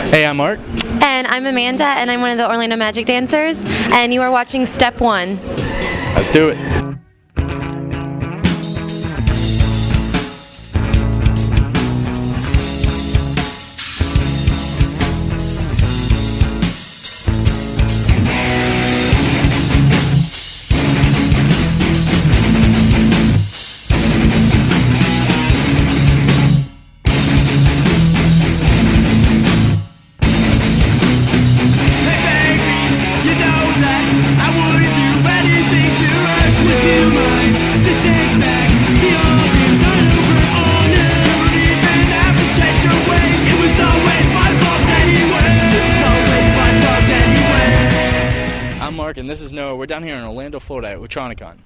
Hey, I'm Mark. And I'm Amanda, and I'm one of the Orlando Magic dancers, and you are watching Step 1. Let's do it. Mark, and this is Noah. We're down here in Orlando, Florida at Otronicon.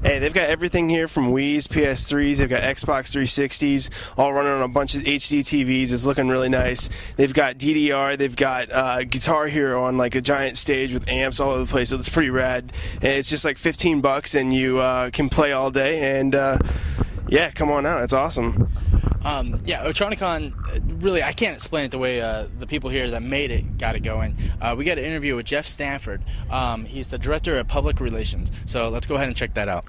Hey, they've got everything here from Wii's, PS3s, they've got Xbox 360s, all running on a bunch of HD TVs. It's looking really nice. They've got DDR, they've got Guitar Hero on like a giant stage with amps all over the place. So it's pretty rad. And it's just like $15 and you can play all day. And yeah, come on out. It's awesome. Yeah, Otronicon, really, I can't explain it the way the people here that made it got it going. We got an interview with Jeff Stanford. He's the Director of Public Relations. So let's go ahead and check that out.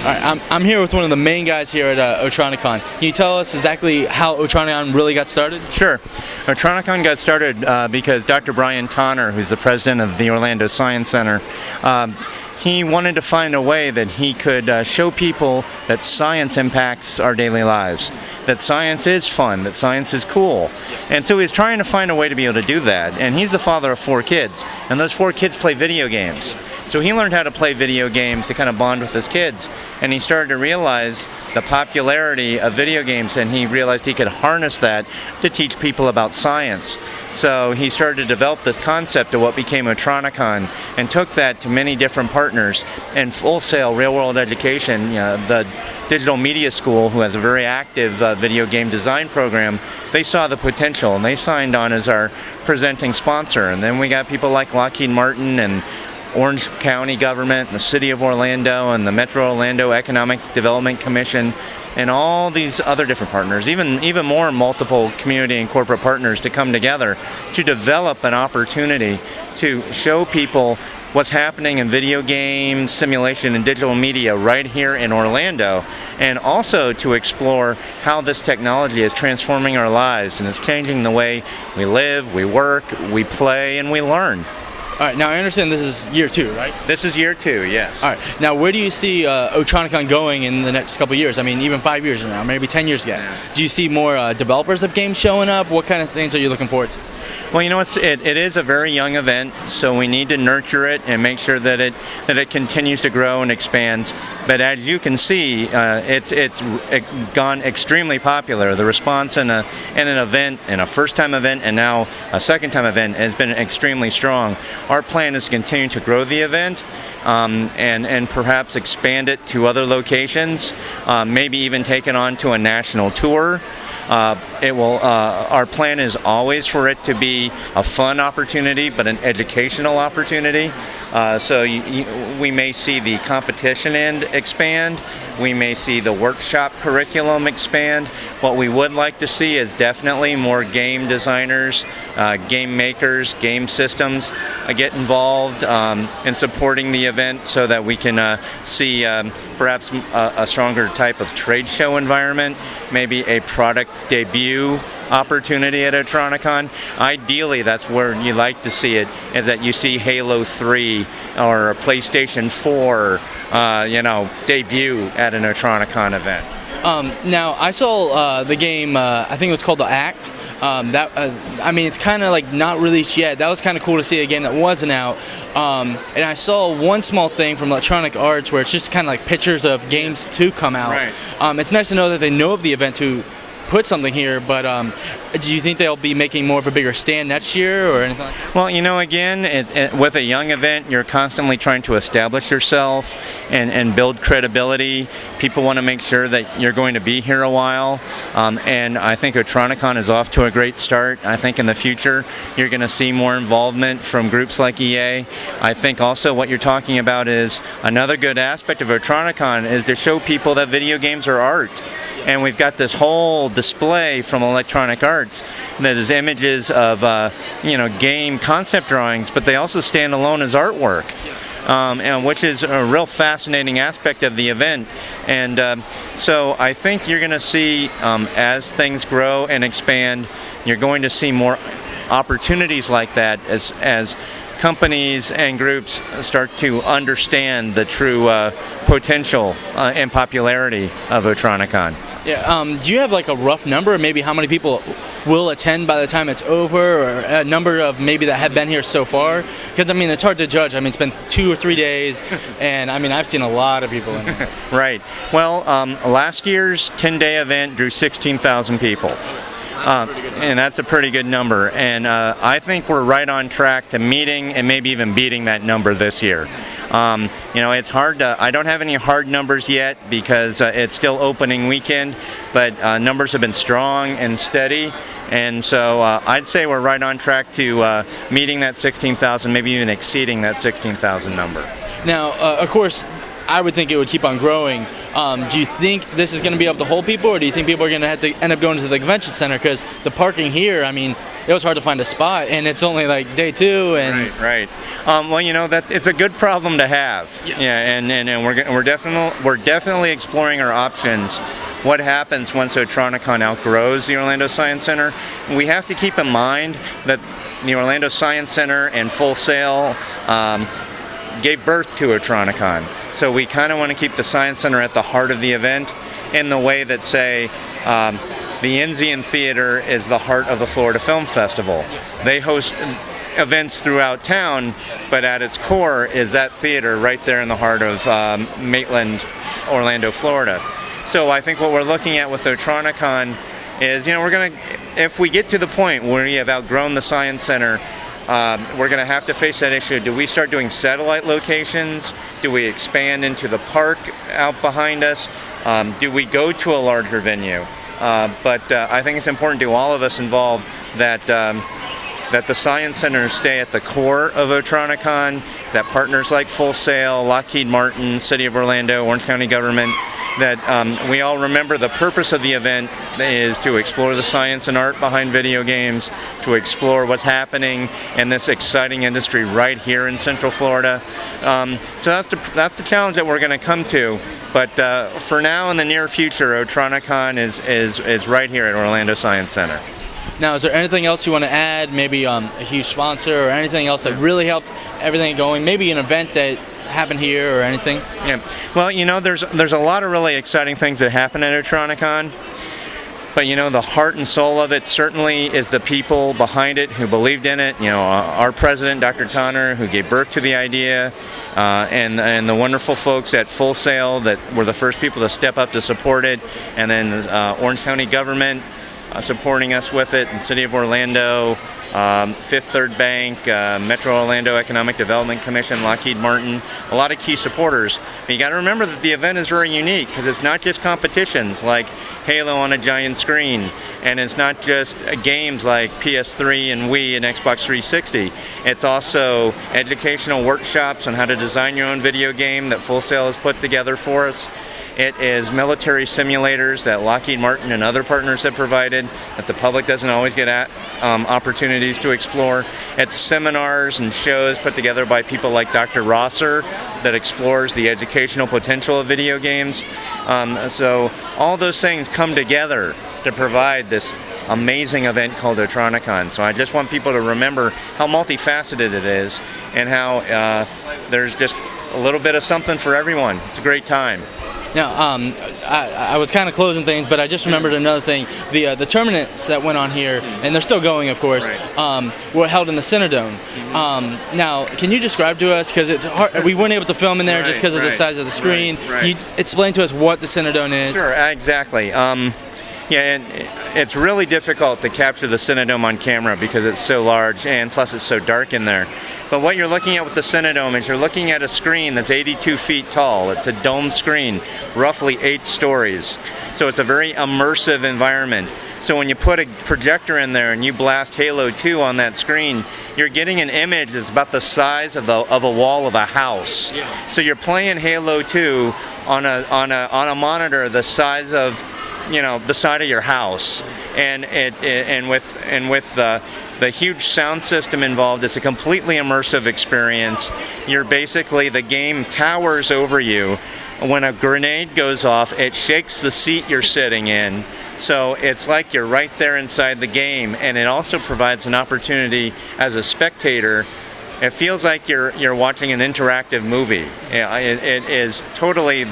All right, I'm here with one of the main guys here at Otronicon. Can you tell us exactly how Otronicon really got started? Sure. Otronicon got started because Dr. Brian Tonner, who's the president of the Orlando Science Center, he wanted to find a way that he could show people that science impacts our daily lives, that science is fun, that science is cool. And so he's trying to find a way to be able to do that. And he's the father of 4 kids, and those 4 kids play video games. So he learned how to play video games to kind of bond with his kids, and he started to realize the popularity of video games, and he realized he could harness that to teach people about science. So he started to develop this concept of what became Otronicon and took that to many different partners and Full Sail Real-World Education, the Digital Media School, who has a very active video game design program. They saw the potential and they signed on as our presenting sponsor. And then we got people like Lockheed Martin and Orange County government, and the City of Orlando, and the Metro Orlando Economic Development Commission, and all these other different partners, even more multiple community and corporate partners to come together to develop an opportunity to show people what's happening in video games, simulation, and digital media right here in Orlando, and also to explore how this technology is transforming our lives, and it's changing the way we live, we work, we play, and we learn. All right, now I understand this is year 2, right? This is year 2, yes. All right, now where do you see Otronicon going in the next couple of years? I mean, even 5 years from now, maybe 10 years ago. Yeah. Do you see more developers of games showing up? What kind of things are you looking forward to? Well, you know, it is a very young event, so we need to nurture it and make sure that it continues to grow and expands. But as you can see, it's gone extremely popular. The response in an event, in a first-time event, and now a second-time event has been extremely strong. Our plan is to continue to grow the event and perhaps expand it to other locations, maybe even take it on to a national tour. Our plan is always for it to be a fun opportunity, but an educational opportunity. So we may see the competition end expand. We may see the workshop curriculum expand. What we would like to see is definitely more game designers, game makers, game systems get involved in supporting the event so that we can see perhaps a stronger type of trade show environment, maybe a product debut opportunity at Otronicon. Ideally, that's where you like to see it, is that you see Halo 3 or a PlayStation 4 debut at an Otronicon event. Now, I saw the game, I think it was called The Act. I mean, it's kind of like not released yet. That was kind of cool to see a game that wasn't out. And I saw one small thing from Electronic Arts where it's just kind of like pictures of games to come out. Right. It's nice to know that they know of the event to put something here, but do you think they'll be making more of a bigger stand next year or anything like that? Well, you know, again, with a young event, you're constantly trying to establish yourself and build credibility. People want to make sure that you're going to be here a while, and I think Otronicon is off to a great start. I think in the future you're going to see more involvement from groups like EA. I think also what you're talking about is another good aspect of Otronicon is to show people that video games are art. And we've got this whole display from Electronic Arts that is images of game concept drawings, but they also stand alone as artwork, and which is a real fascinating aspect of the event. And so I think you're going to see, as things grow and expand, you're going to see more opportunities like that as companies and groups start to understand the true potential and popularity of Otronicon. Yeah. Do you have like a rough number, maybe how many people will attend by the time it's over, or a number of maybe that have been here so far? Because I mean, it's hard to judge. I mean, it's been 2 or 3 days, and I mean, I've seen a lot of people in here. Right. Well, last year's 10-day event drew 16,000 people. And that's a pretty good number, and I think we're right on track to meeting and maybe even beating that number this year. It's hard to, I don't have any hard numbers yet because it's still opening weekend, but numbers have been strong and steady, and so I'd say we're right on track to meeting that 16,000, maybe even exceeding that 16,000 number. Now, of course, I would think it would keep on growing. Do you think this is going to be able to hold people, or do you think people are going to have to end up going to the convention center? Because the parking here, I mean, it was hard to find a spot, and it's only like day 2. And right. Well, it's a good problem to have. Yeah, and we're definitely exploring our options. What happens once Otronicon outgrows the Orlando Science Center? We have to keep in mind that the Orlando Science Center and Full Sail gave birth to Otronicon. So we kind of want to keep the Science Center at the heart of the event in the way that, say, the Enzian Theater is the heart of the Florida Film Festival. They host events throughout town, but at its core is that theater right there in the heart of Maitland, Orlando, Florida. So I think what we're looking at with Otronicon is, we're going to, if we get to the point where we have outgrown the Science Center, we're going to have to face that issue. Do we start doing satellite locations? Do we expand into the park out behind us? Do we go to a larger venue? But I think it's important to all of us involved that the Science Centers stay at the core of Otronicon, that partners like Full Sail, Lockheed Martin, City of Orlando, Orange County government, that we all remember the purpose of the event is to explore the science and art behind video games, to explore what's happening in this exciting industry right here in Central Florida. So that's the challenge that we're going to come to. But for now, in the near future, Otronicon is right here at Orlando Science Center. Now, is there anything else you want to add? Maybe a huge sponsor or anything else that really helped everything going? Maybe an event that happened here or anything? Yeah. Well, there's a lot of really exciting things that happen at Otronicon. But the heart and soul of it certainly is the people behind it who believed in it. Our president, Dr. Tonner, who gave birth to the idea, and the wonderful folks at Full Sail that were the first people to step up to support it, and then Orange County government supporting us with it, and City of Orlando, Fifth Third Bank, Metro Orlando Economic Development Commission, Lockheed Martin, a lot of key supporters. But you got to remember that the event is very unique because it's not just competitions like Halo on a giant screen, and it's not just games like PS3 and Wii and Xbox 360. It's also educational workshops on how to design your own video game that Full Sail has put together for us. It is military simulators that Lockheed Martin and other partners have provided that the public doesn't always get opportunities to explore. It's seminars and shows put together by people like Dr. Rosser that explores the educational potential of video games. So all those things come together to provide this amazing event called Otronicon. So I just want people to remember how multifaceted it is and how there's just a little bit of something for everyone. It's a great time. Now, I was kind of closing things, but I just remembered another thing. The tournaments that went on here, and they're still going, of course, were held in the Cinerdome. Now, can you describe to us, because it's hard, we weren't able to film in there just because of the size of the screen. Can you explain to us what the Cinerdome is? Sure, exactly. Yeah, and it's really difficult to capture the Cinedome on camera because it's so large, and plus it's so dark in there. But what you're looking at with the Cinedome is you're looking at a screen that's 82 feet tall. It's a dome screen, roughly 8 stories. So it's a very immersive environment. So when you put a projector in there and you blast Halo 2 on that screen, you're getting an image that's about the size of a wall of a house. Yeah. So you're playing Halo 2 on a monitor the size of, the side of your house, and with the huge sound system involved, it's a completely immersive experience. The game towers over you. When a grenade goes off, it shakes the seat you're sitting in. So it's like you're right there inside the game, and it also provides an opportunity as a spectator. It feels like you're watching an interactive movie. It is totally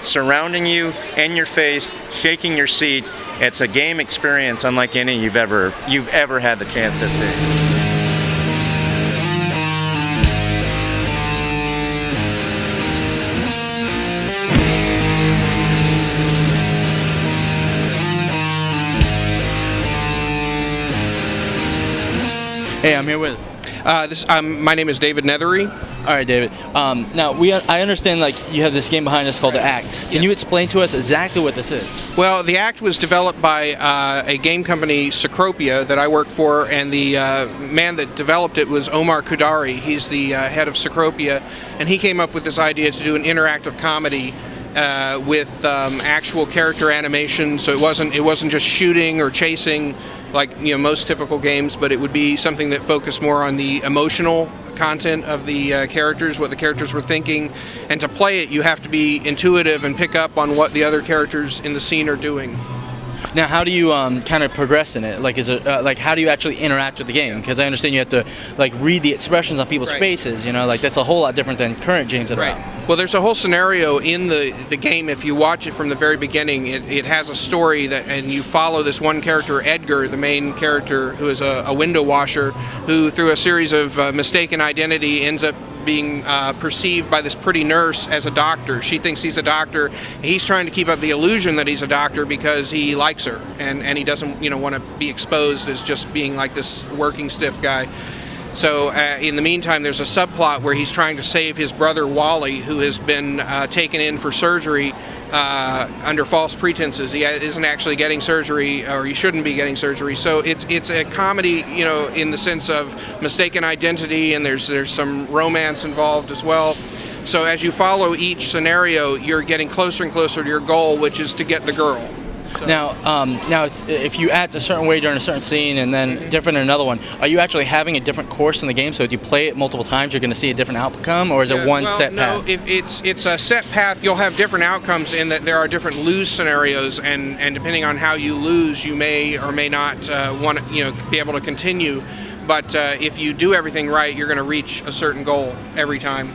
surrounding you, in your face, shaking your seat. It's a game experience unlike any you've ever had the chance to see. Hey, I'm here with. My name is David Nethery. All right, David. Now I understand you have this game behind us called the Act. Can you explain to us exactly what this is? Well, the Act was developed by a game company, Cicropia, that I work for, and the man that developed it was Omar Kudari. He's the head of Cicropia, and he came up with this idea to do an interactive comedy with actual character animation. So it wasn't just shooting or chasing like most typical games, but it would be something that focused more on the emotional content of the characters, what the characters were thinking, and to play it you have to be intuitive and pick up on what the other characters in the scene are doing. Now, how do you kind of progress in it? Is it how do you actually interact with the game? Because I understand you have to read the expressions on people's faces. That's a whole lot different than current games that are out. Well, there's a whole scenario in the game. If you watch it from the very beginning, it has a story and you follow this one character, Edgar, the main character, who is a window washer, who through a series of mistaken identity ends up being perceived by this pretty nurse as a doctor. She thinks he's a doctor. He's trying to keep up the illusion that he's a doctor because he likes her, and he doesn't want to be exposed as just being like this working stiff guy. So in the meantime, there's a subplot where he's trying to save his brother Wally, who has been taken in for surgery under false pretenses. He isn't actually getting surgery, or he shouldn't be getting surgery. So it's a comedy, in the sense of mistaken identity, and there's some romance involved as well. So as you follow each scenario, you're getting closer and closer to your goal, which is to get the girl. So. Now, if you act a certain way during a certain scene and then different in another one, are you actually having a different course in the game? So if you play it multiple times, you're going to see a different outcome, or is it one set path? No, it's a set path. You'll have different outcomes in that there are different lose scenarios, and depending on how you lose, you may or may not want to be able to continue. But if you do everything right, you're going to reach a certain goal every time.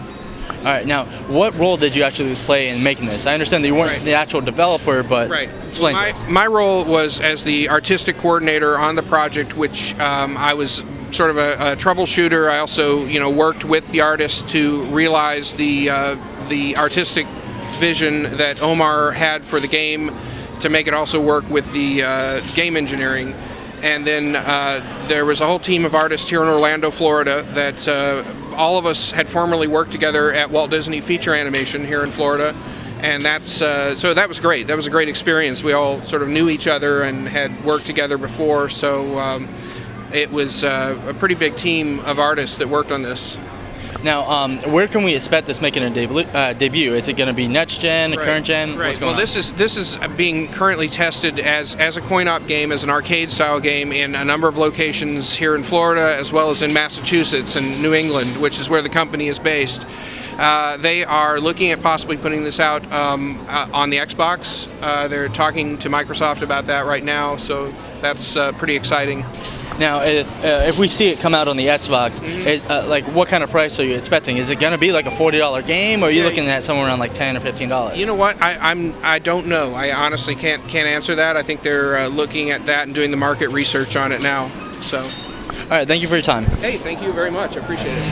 All right. Now, what role did you actually play in making this? I understand that you weren't the actual developer, but explain to us. My role was as the artistic coordinator on the project, which I was sort of a troubleshooter. I also, worked with the artists to realize the artistic vision that Omar had for the game, to make it also work with the game engineering. And then there was a whole team of artists here in Orlando, Florida, that all of us had formerly worked together at Walt Disney Feature Animation here in Florida. And so that was great. That was a great experience. We all sort of knew each other and had worked together before. So it was a pretty big team of artists that worked on this. Now, where can we expect this making a debut? Is it going to be next gen, current gen? Right. What's going on? This is being currently tested as a coin-op game, as an arcade-style game in a number of locations here in Florida, as well as in Massachusetts and New England, which is where the company is based. They are looking at possibly putting this out on the Xbox. They're talking to Microsoft about that right now, so that's pretty exciting. Now, if we see it come out on the Xbox, what kind of price are you expecting? Is it going to be like a $40 game, or are you looking at somewhere around like $10 or $15? You know what? I don't know. I honestly can't answer that. I think they're looking at that and doing the market research on it now. So. All right. Thank you for your time. Hey, thank you very much. I appreciate it.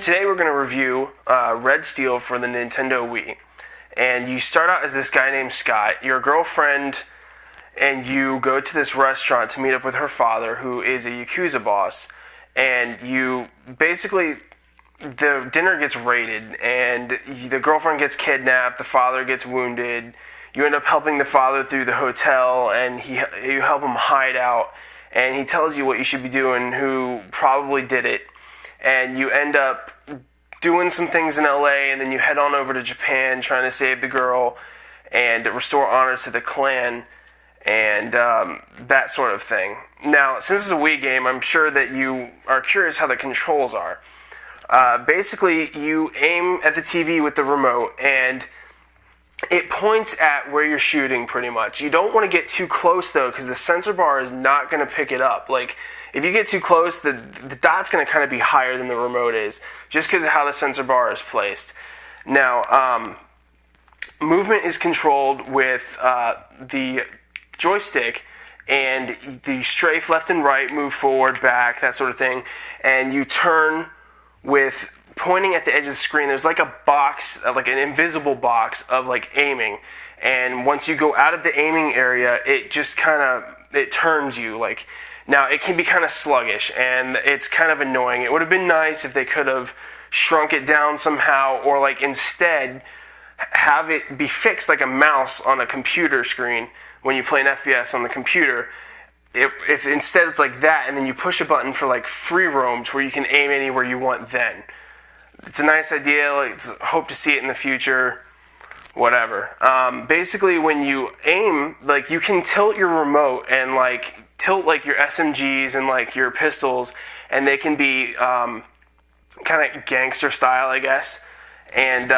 today we're going to review Red Steel for the Nintendo Wii. And you start out as this guy named Scott. You're a girlfriend, and you go to this restaurant to meet up with her father, who is a Yakuza boss. And you basically, the dinner gets raided, and the girlfriend gets kidnapped, the father gets wounded. You end up helping the father through the hotel, and you help him hide out. And he tells you what you should be doing, who probably did it. And you end up doing some things in LA, and then you head on over to Japan trying to save the girl and restore honor to the clan and that sort of thing. Now, since it's a Wii game, I'm sure that you are curious how the controls are. Basically, you aim at the TV with the remote, and it points at where you're shooting pretty much. You don't want to get too close, though, because the sensor bar is not going to pick it up. Like, if you get too close, the dot's going to kind of be higher than the remote is, just because of how the sensor bar is placed. Now, movement is controlled with the joystick, and the strafe left and right, move forward, back, that sort of thing. And you turn with pointing at the edge of the screen. There's like a box, like an invisible box of like aiming. And once you go out of the aiming area, it just kind of, it turns you like. Now, it can be kind of sluggish, and it's kind of annoying. It would have been nice if they could have shrunk it down somehow, or like instead have it be fixed like a mouse on a computer screen when you play an FPS on the computer. If instead it's like that, and then you push a button for like free roam to where you can aim anywhere you want then. It's a nice idea. Like, hope to see it in the future. Whatever. Basically, when you aim, like, you can tilt your remote and like tilt like your SMGs and like your pistols, and they can be kind of gangster style, I guess. And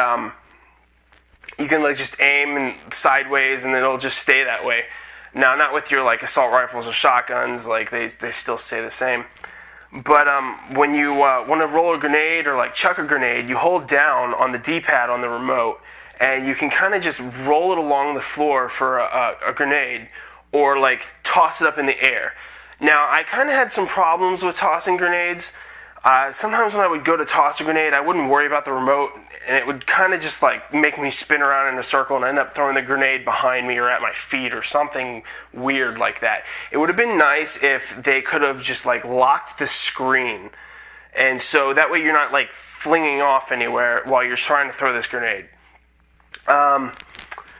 you can like just aim and sideways, and it'll just stay that way. Now, not with your like assault rifles or shotguns. Like they still stay the same. But when you want to roll a grenade or like chuck a grenade, you hold down on the D-pad on the remote, and you can kind of just roll it along the floor for a grenade, or like toss it up in the air. Now, I kind of had some problems with tossing grenades. Sometimes when I would go to toss a grenade, I wouldn't worry about the remote, and it would kind of just like make me spin around in a circle and end up throwing the grenade behind me or at my feet or something weird like that. It would have been nice if they could have just like locked the screen, and so that way you're not like flinging off anywhere while you're trying to throw this grenade.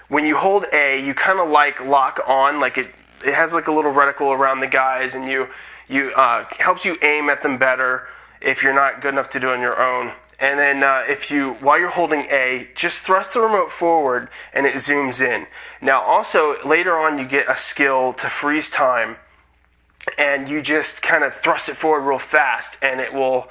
When you hold A, you kind of like lock on, like it has like a little reticle around the guys, and you helps you aim at them better if you're not good enough to do it on your own. And then while you're holding A, just thrust the remote forward and it zooms in. Now also, later on you get a skill to freeze time, and you just kind of thrust it forward real fast and it will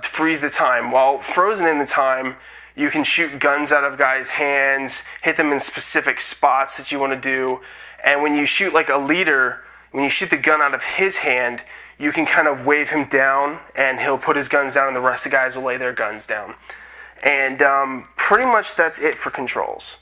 freeze the time. While frozen in the time, you can shoot guns out of guys' hands, hit them in specific spots that you want to do. And when you shoot like a leader, when you shoot the gun out of his hand, you can kind of wave him down, and he'll put his guns down, and the rest of the guys will lay their guns down. And pretty much that's it for controls.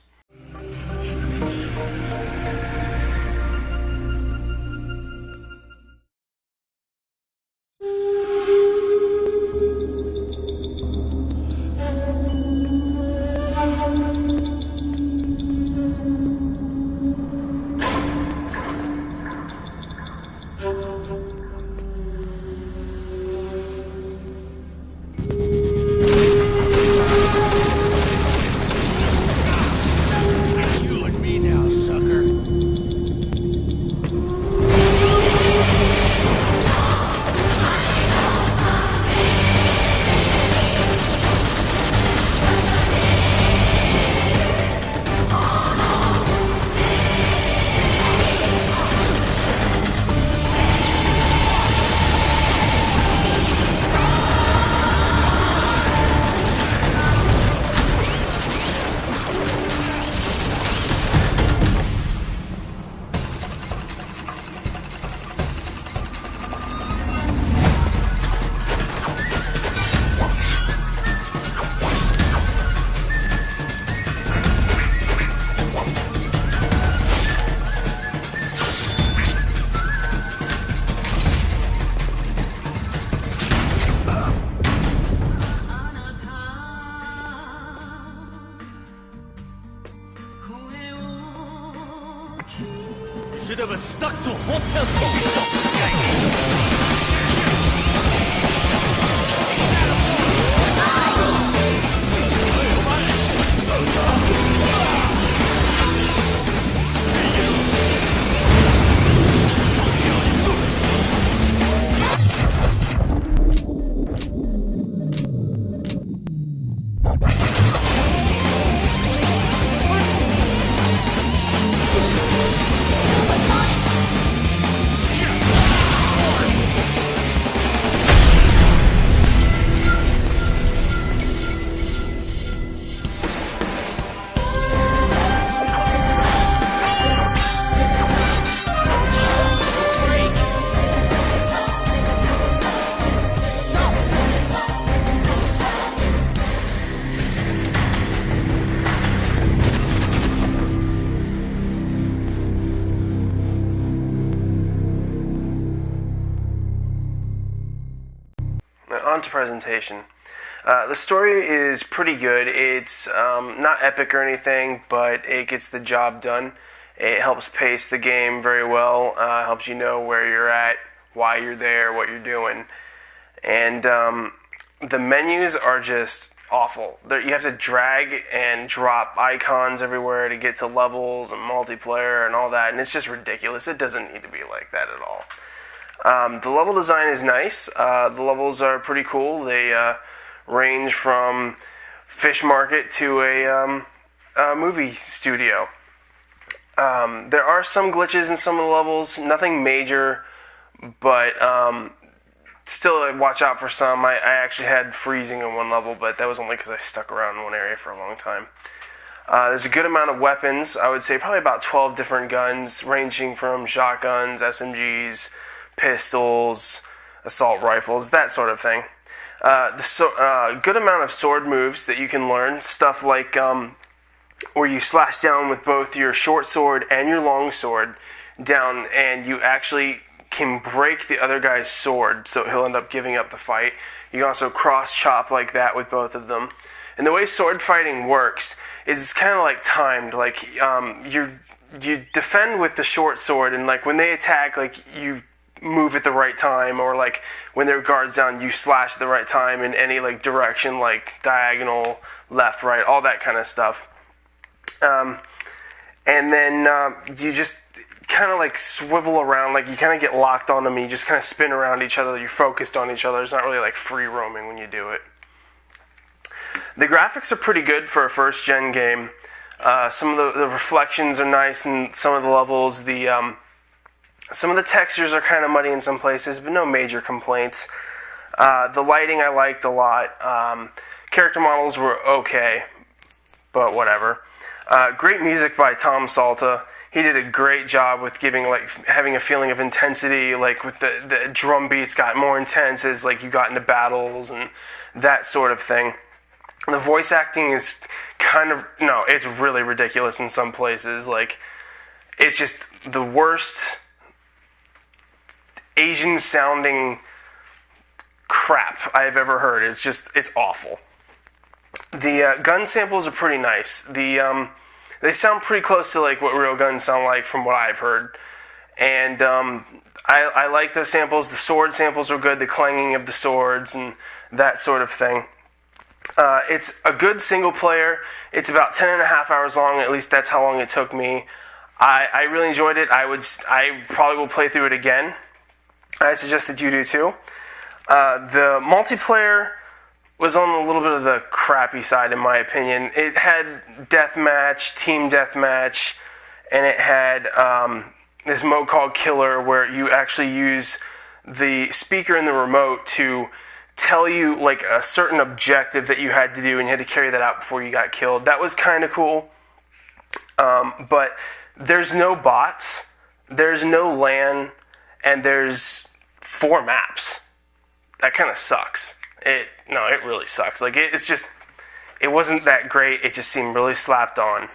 on to presentation. The story is pretty good. It's not epic or anything, but it gets the job done. It helps pace the game very well, helps you know where you're at, why you're there, what you're doing. And the menus are just awful. You have to drag and drop icons everywhere to get to levels and multiplayer and all that, and it's just ridiculous. It doesn't need to be like that at all. The level design is nice. The levels are pretty cool. They range from fish market to a movie studio. There are some glitches in some of the levels, nothing major, but still watch out for some. I actually had freezing in one level, but that was only because I stuck around in one area for a long time. There's a good amount of weapons. I would say probably about 12 different guns, ranging from shotguns, SMGs, pistols, assault rifles, that sort of thing. Good amount of sword moves that you can learn, stuff like where you slash down with both your short sword and your long sword down, and you actually can break the other guy's sword, so he'll end up giving up the fight. You can also cross chop like that with both of them. And the way sword fighting works is it's kind of like timed. Like you defend with the short sword, and like when they attack, like you move at the right time, or like when their guard's down, you slash at the right time in any like direction, like diagonal, left, right, all that kind of stuff. And then you just kind of like swivel around, like you kind of get locked on them and you just kind of spin around each other. You're focused on each other. It's not really like free roaming when you do it. The graphics are pretty good for a first gen game. Some of the reflections are nice in some of the levels. Some of the textures are kind of muddy in some places, but no major complaints. The lighting I liked a lot. Character models were okay, but whatever. Great music by Tom Salta. He did a great job with having a feeling of intensity, like with the drum beats got more intense as like you got into battles and that sort of thing. The voice acting is it's really ridiculous in some places. Like, it's just the worst Asian sounding crap I've ever heard. It's awful. The gun samples are pretty nice. They sound pretty close to like what real guns sound like from what I've heard. And I like those samples. The sword samples are good, the clanging of the swords and that sort of thing. It's a good single player. It's about 10.5 hours long, at least that's how long it took me. I really enjoyed it. I probably will play through it again. I suggest that you do too. The multiplayer was on a little bit of the crappy side in my opinion. It had deathmatch, team deathmatch, and it had this mode called Killer where you actually use the speaker in the remote to tell you like a certain objective that you had to do, and you had to carry that out before you got killed. That was kind of cool. But there's no bots, there's no LAN, and there's 4 maps. That kind of sucks. It really sucks. Like it wasn't that great. It just seemed really slapped on.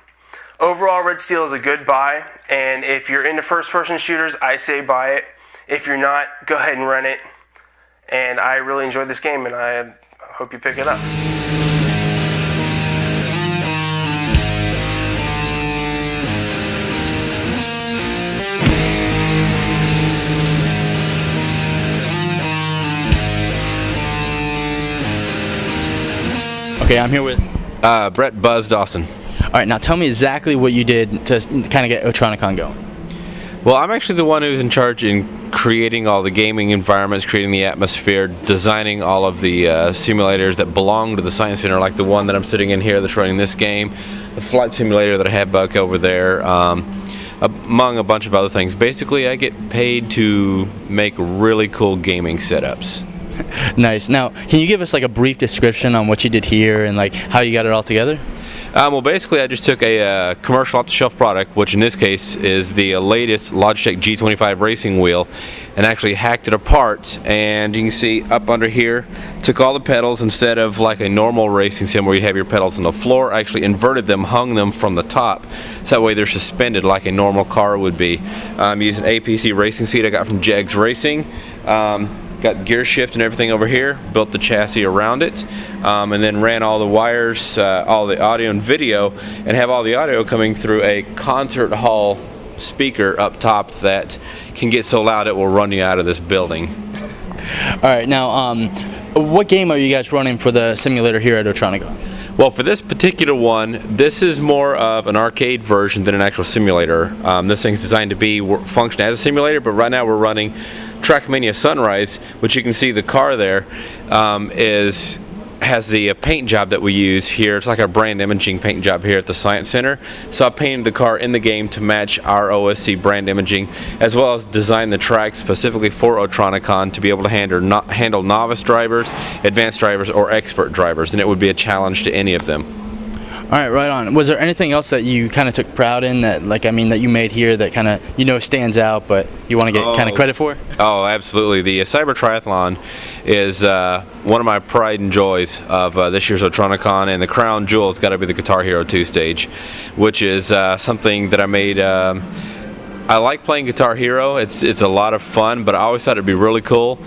Overall, Red Steel is a good buy, and if you're into first-person shooters, I say buy it. If you're not, go ahead and rent it. And I really enjoyed this game, and I hope you pick it up. Okay, I'm here with Brett Buzz Dawson. All right, now tell me exactly what you did to kind of get Otronicon going. Well, I'm actually the one who's in charge in creating all the gaming environments, creating the atmosphere, designing all of the simulators that belong to the Science Center, like the one that I'm sitting in here that's running this game, the flight simulator that I have back over there, among a bunch of other things. Basically, I get paid to make really cool gaming setups. Nice. Now, can you give us like a brief description on what you did here and like how you got it all together? Well, basically, I just took a commercial off-the-shelf product, which in this case is the latest Logitech G25 racing wheel, and actually hacked it apart. And you can see up under here, took all the pedals instead of like a normal racing sim where you have your pedals on the floor. I actually inverted them, hung them from the top, so that way they're suspended like a normal car would be. I'm using APC racing seat I got from Jegs Racing. got gear shift and everything over here, built the chassis around it, and then ran all the wires, all the audio and video, and have all the audio coming through a concert hall speaker up top that can get so loud it will run you out of this building. All right, now, what game are you guys running for the simulator here at Otronicon? Well, for this particular one, this is more of an arcade version than an actual simulator. This thing's designed to function as a simulator, but right now we're running Trackmania Sunrise, which you can see the car there has the paint job that we use here. It's like our brand imaging paint job here at the Science Center. So I painted the car in the game to match our OSC brand imaging, as well as designed the track specifically for Otronicon to be able to handle novice drivers, advanced drivers, or expert drivers, and it would be a challenge to any of them. All right, right on. Was there anything else that you kind of took pride in that, that you made here that kind of, stands out, but you want to get kind of credit for? Oh, absolutely. The Cyber Triathlon is one of my pride and joys of this year's Otronicon, and the crown jewel has got to be the Guitar Hero 2 stage, which is something that I made. I like playing Guitar Hero. It's a lot of fun, but I always thought it'd be really cool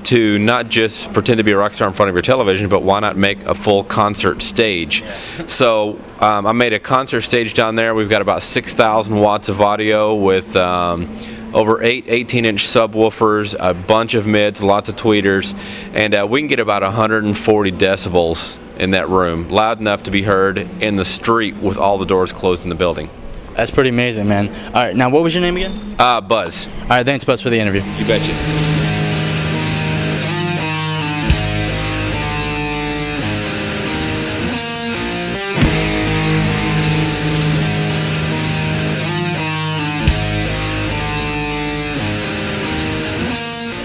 to not just pretend to be a rock star in front of your television, but why not make a full concert stage? So I made a concert stage down there. We've got about 6,000 watts of audio with over 8 18-inch subwoofers, a bunch of mids, lots of tweeters, and we can get about 140 decibels in that room, loud enough to be heard in the street with all the doors closed in the building. That's pretty amazing, man. All right, now what was your name again? Buzz. All right, thanks, Buzz, for the interview. You betcha.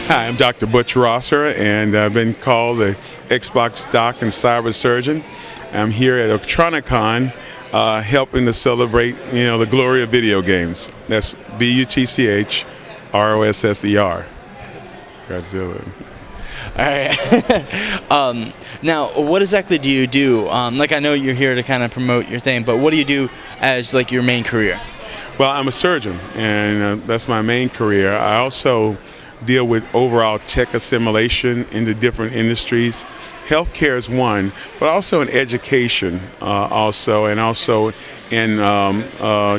Hi, I'm Dr. Butch Rosser, and I've been called the Xbox Doc and Cyber Surgeon. I'm here at Otronicon helping to celebrate, the glory of video games. That's BUTCHROSSER. Godzilla. All right. Now, what exactly do you do? I know you're here to kind of promote your thing, but what do you do as your main career? Well, I'm a surgeon, and that's my main career. I also deal with overall tech assimilation into different industries. Healthcare is one, but also in education, and also in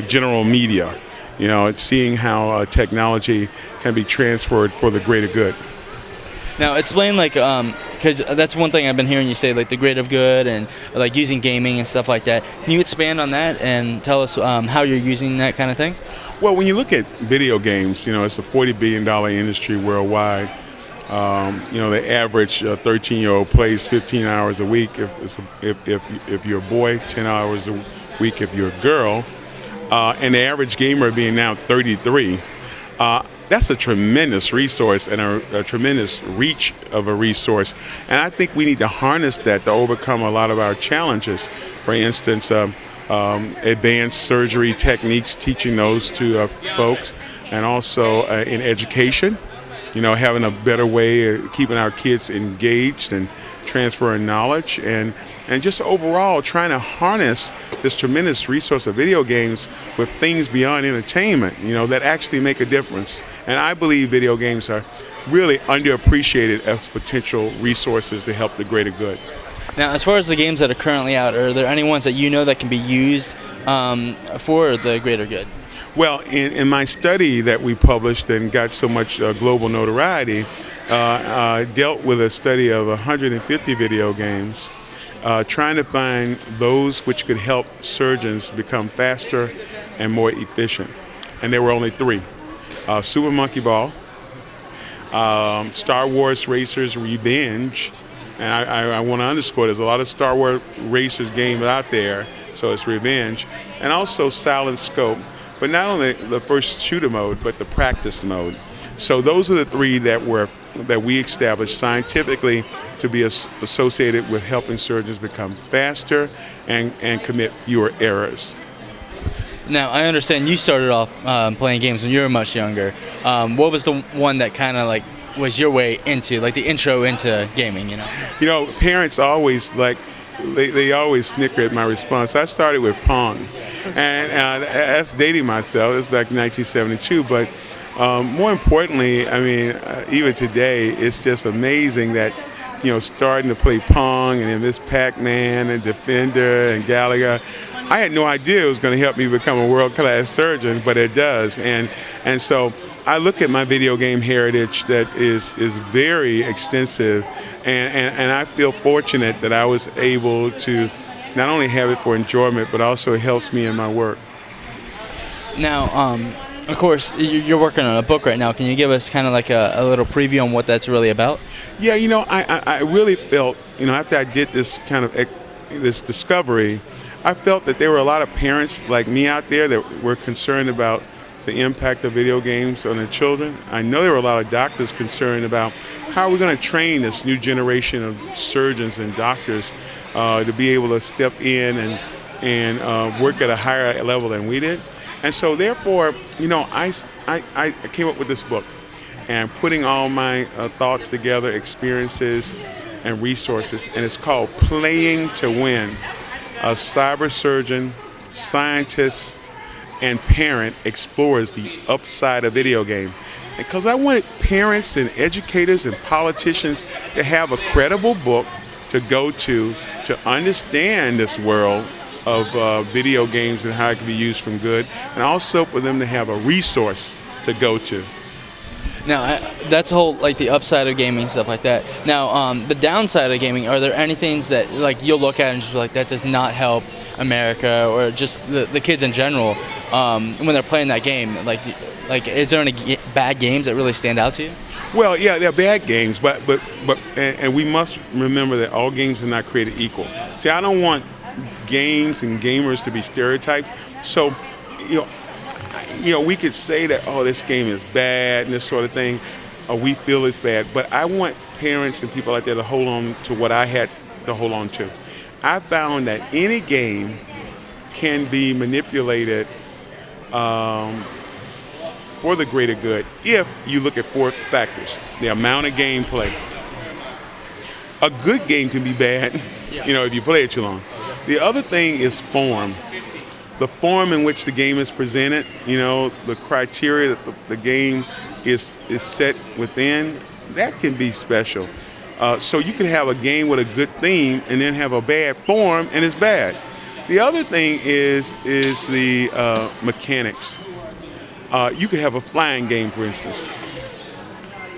general media. It's seeing how technology can be transferred for the greater good. Now, explain because that's one thing I've been hearing you say, the greater good and using gaming and stuff like that. Can you expand on that and tell us how you're using that kind of thing? Well, when you look at video games, it's a $40 billion industry worldwide. The average 13-year-old plays 15 hours a week if you're a boy, 10 hours a week if you're a girl, and the average gamer being now 33. That's a tremendous resource and a tremendous reach of a resource. And I think we need to harness that to overcome a lot of our challenges. For instance, advanced surgery techniques, teaching those to folks, and also in education, having a better way of keeping our kids engaged and transferring knowledge, and just overall trying to harness this tremendous resource of video games with things beyond entertainment, that actually make a difference. And I believe video games are really underappreciated as potential resources to help the greater good. Now, as far as the games that are currently out, are there any ones that that can be used for the greater good? Well, in my study that we published and got so much global notoriety, dealt with a study of 150 video games, trying to find those which could help surgeons become faster and more efficient. And there were only 3. Super Monkey Ball, Star Wars Racers Revenge, and I want to underscore there's a lot of Star Wars Racers games out there, so it's Revenge, and also Silent Scope, but not only the first shooter mode, but the practice mode. So those are the 3 that we established scientifically to be associated with helping surgeons become faster and commit fewer errors. Now, I understand you started off playing games when you were much younger. What was the one that kind of was your way into, the intro into gaming, Parents always they always snicker at my response. I started with Pong, and that's dating myself. It's back in 1972, but More importantly, I mean, even today, it's just amazing that, starting to play Pong and then this Pac-Man and Defender and Galaga, I had no idea it was going to help me become a world-class surgeon, but it does. And so I look at my video game heritage that is very extensive, and I feel fortunate that I was able to not only have it for enjoyment, but also it helps me in my work. Now, of course, you're working on a book right now. Can you give us kind of like a little preview on what that's really about? Yeah, I really felt, after I did this kind of this discovery, I felt that there were a lot of parents like me out there that were concerned about the impact of video games on their children. I know there were a lot of doctors concerned about how are we going to train this new generation of surgeons and doctors to be able to step in and work at a higher level than we did. And so therefore, I came up with this book and putting all my thoughts together, experiences and resources, and it's called Playing to Win. A cyber surgeon, scientist, and parent explores the upside of video game. Because I wanted parents and educators and politicians to have a credible book to go to understand this world of video games and how it can be used from good, and also for them to have a resource to go to. Now, that's whole like the upside of gaming, stuff like that. Now, the downside of gaming, are there any things that like you'll look at and just be like, that does not help America or just the kids in general when they're playing that game? Like, is there any bad games that really stand out to you? Well, yeah, they're bad games, but we must remember that all games are not created equal. See, I don't want games and gamers to be stereotypes. So, we could say that, oh, this game is bad and this sort of thing, or we feel it's bad. But I want parents and people out there to hold on to what I had to hold on to. I found that any game can be manipulated for the greater good if you look at 4 factors. The amount of gameplay. A good game can be bad, if you play it too long. The other thing is form. The form in which the game is presented, the criteria that the game is set within, that can be special. So you can have a game with a good theme and then have a bad form and it's bad. The other thing is the mechanics. You could have a flying game, for instance,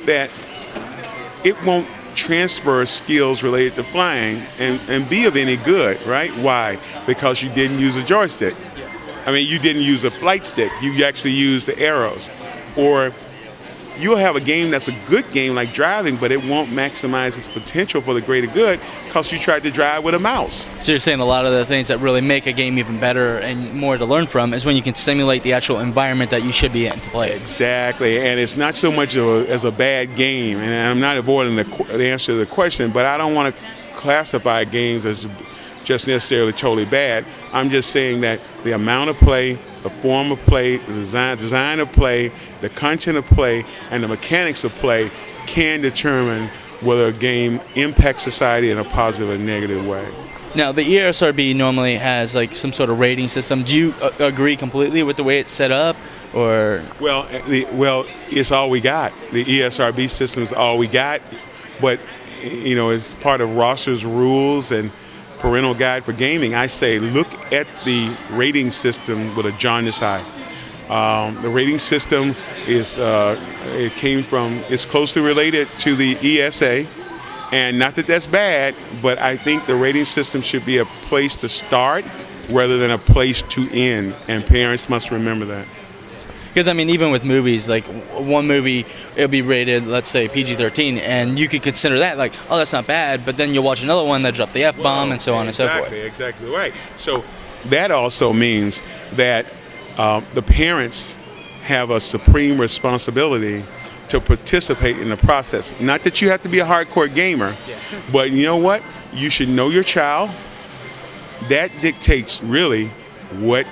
that it won't transfer skills related to flying and be of any good, right? Why? Because you didn't use a joystick. I mean, you didn't use a flight stick. You actually used the arrows. Or you'll have a game that's a good game like driving, but it won't maximize its potential for the greater good because you tried to drive with a mouse. So you're saying a lot of the things that really make a game even better and more to learn from is when you can simulate the actual environment that you should be in to play it. Exactly, and it's not so much as a bad game, and I'm not avoiding the answer to the question, but I don't want to classify games as just necessarily totally bad. I'm just saying that the amount of play, the form of play, the design of play, the content of play, and the mechanics of play can determine whether a game impacts society in a positive or negative way. Now, the ESRB normally has like some sort of rating system. Do you agree completely with the way it's set up, or? Well, it's all we got. The ESRB system is all we got, but it's part of Rosser's rules and Parental Guide for Gaming. I say look at the rating system with a jaundiced eye. The rating system is it's closely related to the ESA, and not that that's bad, but I think the rating system should be a place to start rather than a place to end, and parents must remember that. Because, I mean, even with movies, like one movie, it'll be rated, let's say, PG-13, and you could consider that like, oh, that's not bad, but then you'll watch another one that dropped the F-bomb and so on and so forth. Exactly right. So that also means that the parents have a supreme responsibility to participate in the process. Not that you have to be a hardcore gamer, but you know what? You should know your child. That dictates really what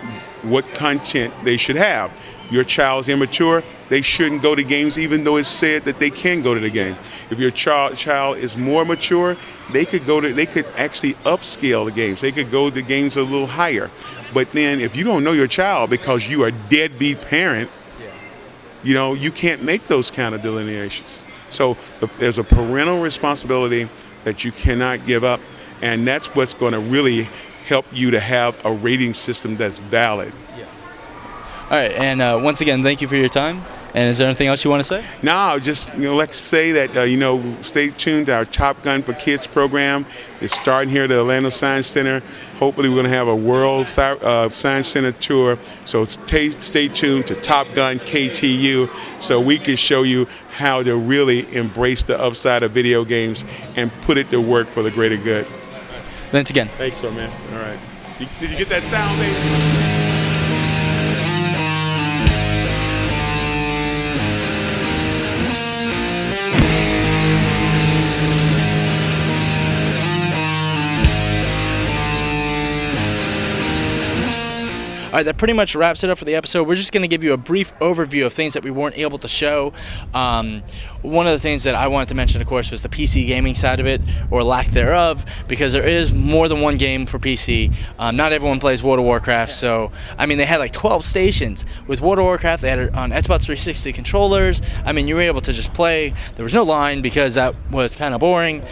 content they should have. Your child's immature, they shouldn't go to games even though it's said that they can go to the game. If your child is more mature, they could actually upscale the games. They could go to games a little higher. But then if you don't know your child because you are a deadbeat parent, you can't make those kind of delineations. So there's a parental responsibility that you cannot give up, and that's what's going to really help you to have a rating system that's valid. All right, and once again, thank you for your time. And is there anything else you want to say? No, just let's say that stay tuned to our Top Gun for Kids program. It's starting here at the Orlando Science Center. Hopefully, we're going to have a World Science Center tour. So stay tuned to Top Gun KTU, so we can show you how to really embrace the upside of video games and put it to work for the greater good. Thanks again. Thanks, sir, man. All right. Did you get that sound, baby? All right, that pretty much wraps it up for the episode. We're just going to give you a brief overview of things that we weren't able to show. One of the things that I wanted to mention, of course, was the PC gaming side of it, or lack thereof, because there is more than one game for PC. Not everyone plays World of Warcraft, so, I mean, they had like 12 stations. With World of Warcraft, they had it on Xbox 360 controllers. I mean, you were able to just play. There was no line because that was kind of boring,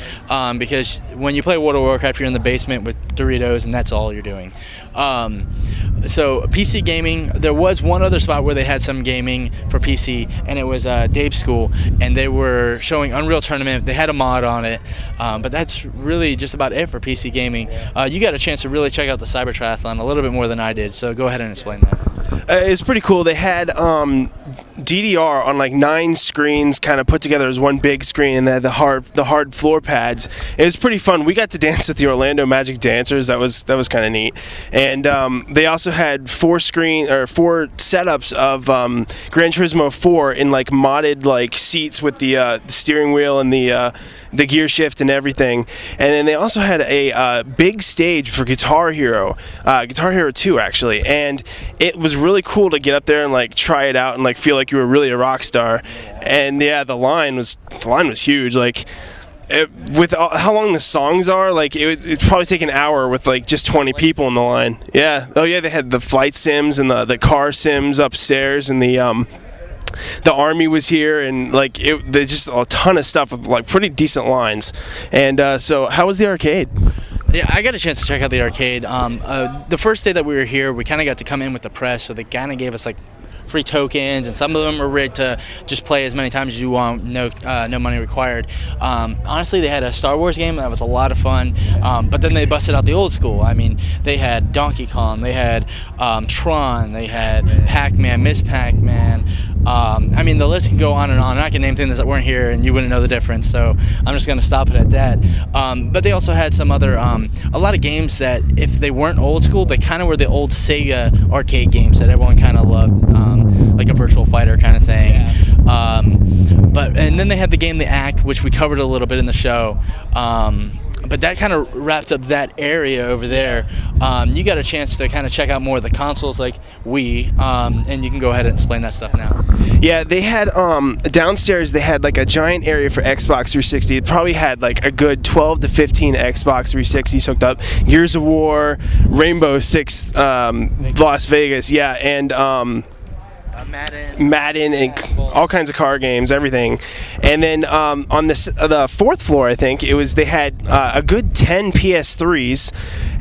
because when you play World of Warcraft, you're in the basement with Doritos, and that's all you're doing. So PC gaming, there was one other spot where they had some gaming for PC, and it was Dave's School, and they were showing Unreal Tournament. They had a mod on it, but that's really just about it for PC gaming. You got a chance to really check out the Cyber Triathlon a little bit more than I did, so go ahead and explain that. It's pretty cool. They had DDR on like 9 screens kind of put together as one big screen, and they had the hard floor pads. It was pretty fun. We got to dance with the Orlando Magic dancers. That was kind of neat. And they also had 4 setups of Gran Turismo 4 in like modded like seats with the steering wheel and the gear shift and everything. And then they also had a big stage for Guitar Hero 2 actually, and it was really cool to get up there and like try it out and like feel like you were really a rock star. And yeah, the line was huge. Like with how long the songs are, like it'd probably take an hour with like just 20 people in the line. Yeah. Oh yeah, they had the flight sims and the car sims upstairs, and the army was here, and like they just a ton of stuff with like pretty decent lines. And so how was the arcade? Yeah, I got a chance to check out the arcade. The first day that we were here, we kind of got to come in with the press, so they kind of gave us like free tokens, and some of them were rigged to just play as many times as you want, no money required. Honestly, they had a Star Wars game that was a lot of fun, but then they busted out the old school. I mean, they had Donkey Kong, they had Tron, they had Pac-Man, Miss Pac-Man. I mean, the list can go on and on. I can name things that weren't here and you wouldn't know the difference, so I'm just going to stop it at that. But they also had some other, a lot of games that if they weren't old school, they kind of were the old Sega arcade games that everyone kind of loved, like a Virtual Fighter kind of thing. Yeah. And then they had the game The Act, which we covered a little bit in the show. But that kind of wraps up that area over there. You got a chance to kind of check out more of the consoles like Wii, and you can go ahead and explain that stuff now. Yeah, they had downstairs. They had like a giant area for Xbox 360. It probably had like a good 12 to 15 Xbox 360s hooked up. Gears of War, Rainbow Six, Las Vegas, yeah, and Madden and all kinds of car games, everything. And then on the 4th floor, I think it was, they had a good 10 PS3s,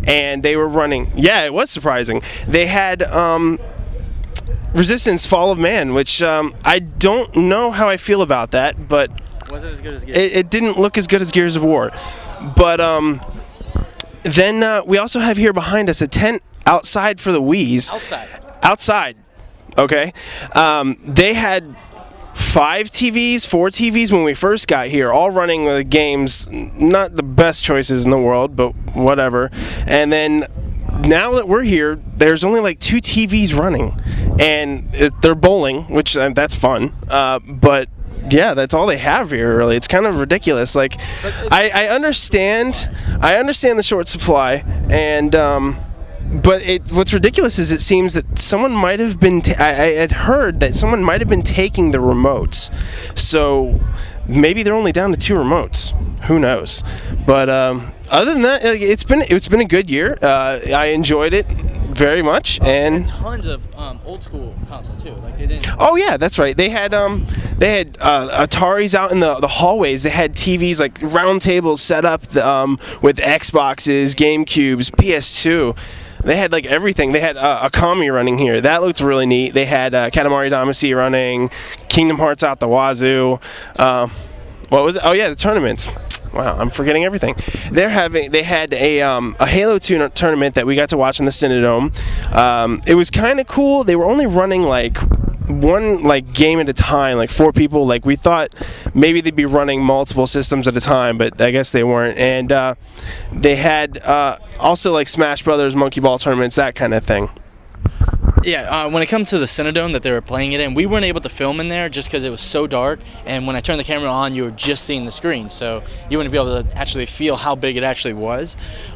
and they were running. Yeah, it was surprising. They had Resistance: Fall of Man, which I don't know how I feel about that, but was it as good as Gears? It didn't look as good as Gears of War. But then we also have here behind us a tent outside for the Wii's. Outside. Okay. They had 4 TVs when we first got here, all running the games. Not the best choices in the world, but whatever. And then now that we're here, there's only like 2 TVs running, and they're bowling, which that's fun. But yeah, that's all they have here. Really, it's kind of ridiculous. Like, I understand the short supply, and but what's ridiculous is it seems that someone might have been. I had heard that someone might have been taking the remotes, so maybe they're only down to 2 remotes. Who knows? But other than that, it's been a good year. I enjoyed it. very much. And tons of old school console too. Like they didn't. oh yeah, that's right. They had Ataris out in the hallways. They had TVs, like round tables set up with Xboxes, GameCubes, PS2. They had like everything. They had Akami running here. That looked really neat. They had Katamari Damacy running, Kingdom Hearts out the wazoo. What was it? Oh yeah, the tournaments. Wow, I'm forgetting everything. They had a Halo tournament that we got to watch in the Cinedome. It was kind of cool. They were only running like one game at a time, like 4 people. Like we thought maybe they'd be running multiple systems at a time, but I guess they weren't. And they had also like Smash Brothers, Monkey Ball tournaments, that kind of thing. Yeah, when it comes to the Cinedome that they were playing it in, we weren't able to film in there just because it was so dark, and when I turned the camera on, you were just seeing the screen, so you wouldn't be able to actually feel how big it actually was.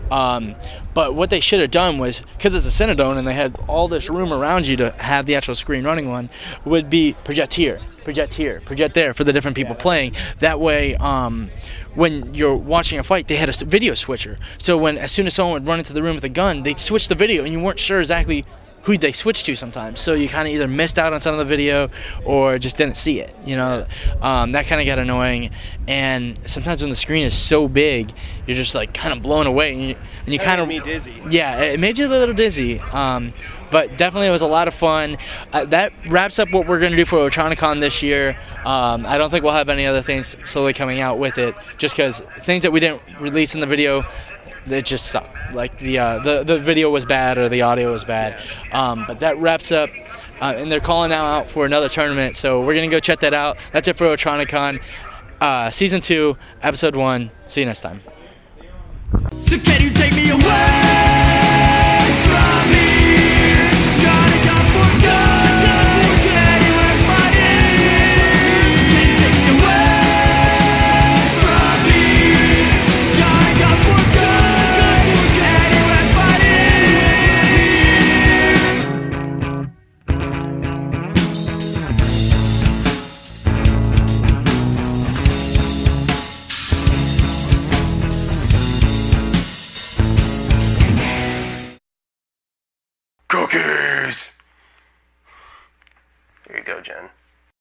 But what they should have done was, because it's a Cinedome and they had all this room around you to have the actual screen running on, would be project here, project here, project there for the different people playing. That way, when you're watching a fight, they had a video switcher. So as soon as someone would run into the room with a gun, they'd switch the video, and you weren't sure exactly who they switched to sometimes, so you kind of either missed out on some of the video or just didn't see it, you know. That kind of got annoying, and sometimes when the screen is so big, you're just like kind of blown away, and you kind of made me dizzy. Yeah, it made you a little dizzy, but definitely it was a lot of fun. That wraps up what we're going to do for Otronicon this year. I don't think we'll have any other things slowly coming out with it, just because things that we didn't release in the video, it just sucked. Like the video was bad or the audio was bad. But that wraps up, and they're calling now out for another tournament, so we're gonna go check that out. That's it for Otronicon, Season 2, Episode 1. See you next time. So can you take me away from here? Gotta go for good, to anywhere fighting. Can you take me away from here? Gotta go for good, to anywhere fighting. Cookies! Here you go, Jen.